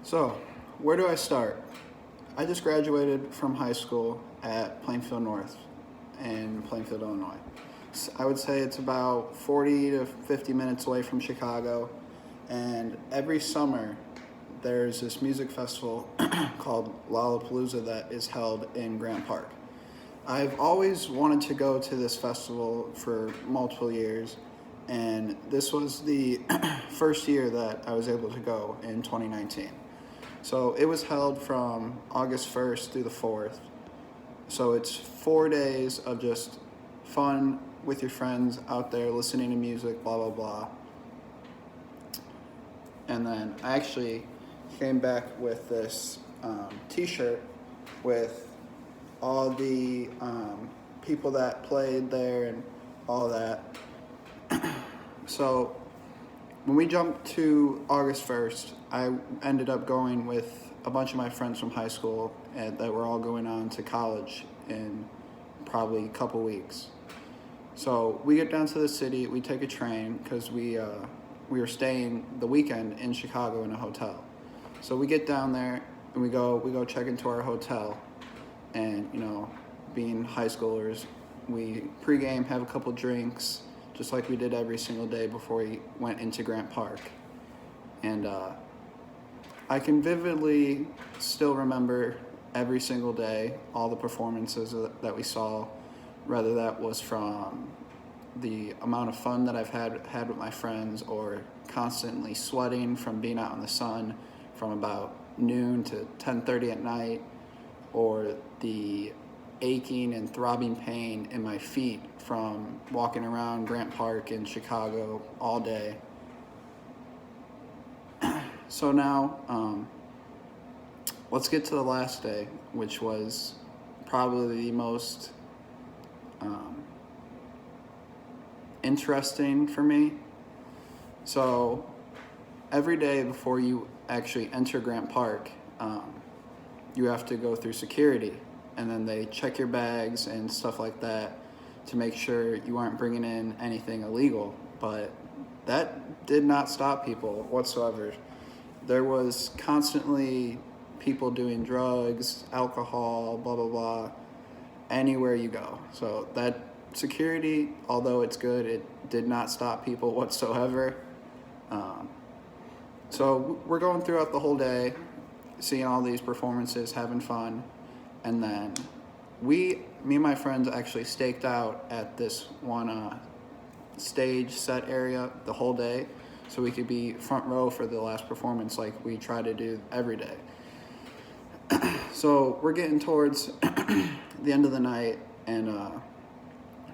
So, where do I start? I just graduated from high school at Plainfield North in Plainfield, Illinois. I would say it's about 40 to 50 minutes away from Chicago. And every summer, there's this music festival called Lollapalooza that is held in Grant Park. I've always wanted to go to this festival for multiple years, and this was the first year that I was able to go in 2019. So it was held from August 1st through the 4th. So it's 4 days of just fun with your friends out there listening to music, blah, blah, blah. And then I actually came back with this t-shirt with all the people that played there and all that. So when we jumped to August 1st, I ended up going with a bunch of my friends from high school that were all going on to college in probably a couple weeks. So we get down to the city, we take a train because we were staying the weekend in Chicago in a hotel. So we get down there and we go check into our hotel, and being high schoolers, we pregame, have a couple drinks, just like we did every single day before we went into Grant Park. And I can vividly still remember every single day, all the performances that we saw, whether that was from the amount of fun that I've had with my friends, or constantly sweating from being out in the sun from about noon to 10:30 at night, or the aching and throbbing pain in my feet from walking around Grant Park in Chicago all day. So now, let's get to the last day, which was probably the most interesting for me. So every day before you actually enter Grant Park, you have to go through security, and then they check your bags and stuff like that to make sure you aren't bringing in anything illegal. But that did not stop people whatsoever. There was constantly people doing drugs, alcohol, blah, blah, blah, anywhere you go. So that security, although it's good, it did not stop people whatsoever. So we're going throughout the whole day, seeing all these performances, having fun. And then me and my friends actually staked out at this one stage set area the whole day, so we could be front row for the last performance like we try to do every day. So we're getting towards the end of the night, and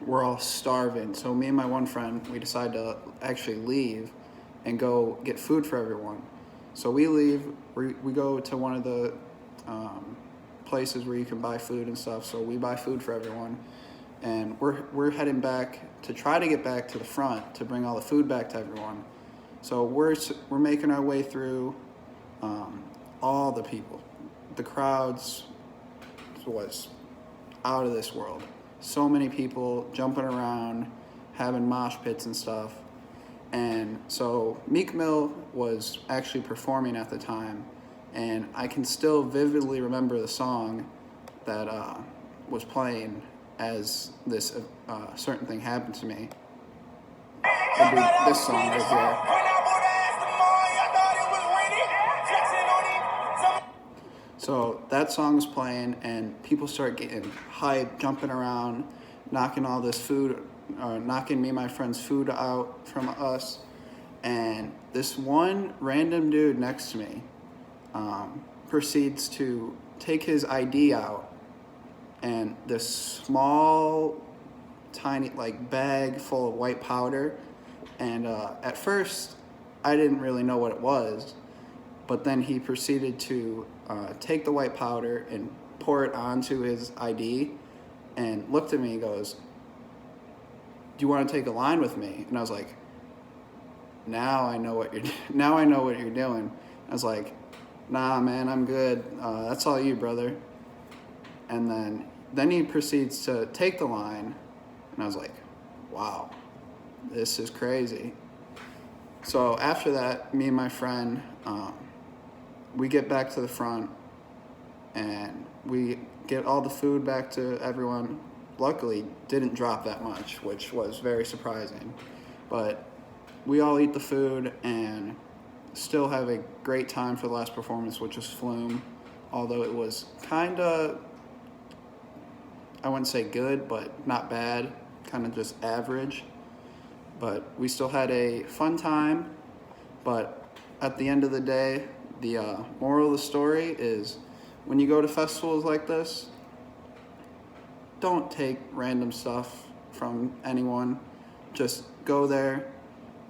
we're all starving. So me and my one friend, we decide to actually leave and go get food for everyone. So we leave, we go to one of the places where you can buy food and stuff. So we buy food for everyone, and we're heading back to try to get back to the front to bring all the food back to everyone. So we're making our way through all the people. The crowds was out of this world. So many people jumping around, having mosh pits and stuff. And so Meek Mill was actually performing at the time, and I can still vividly remember the song that was playing as this certain thing happened to me. It'd be this song right here. So that song was playing, and people start getting hyped, jumping around, knocking all this food, knocking me and my friend's food out from us. And this one random dude next to me proceeds to take his ID out, and this small, tiny, bag full of white powder. And at first, I didn't really know what it was, but then he proceeded to take the white powder and pour it onto his ID, and looked at me and goes, "Do you want to take a line with me?" And I was like, now I know what you're doing. I was like, "Nah, man, I'm good. That's all you, brother." And then he proceeds to take the line, and I was like, wow, this is crazy. So after that, me and my friend we get back to the front and we get all the food back to everyone. Luckily, didn't drop that much, which was very surprising. But we all eat the food and still have a great time for the last performance, which was Flume. Although it was kind of, I wouldn't say good, but not bad, kind of just average. But we still had a fun time. But at the end of the day, the moral of the story is when you go to festivals like this, don't take random stuff from anyone. Just go there,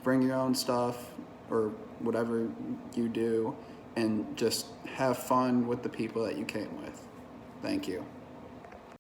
bring your own stuff or whatever you do, and just have fun with the people that you came with. Thank you.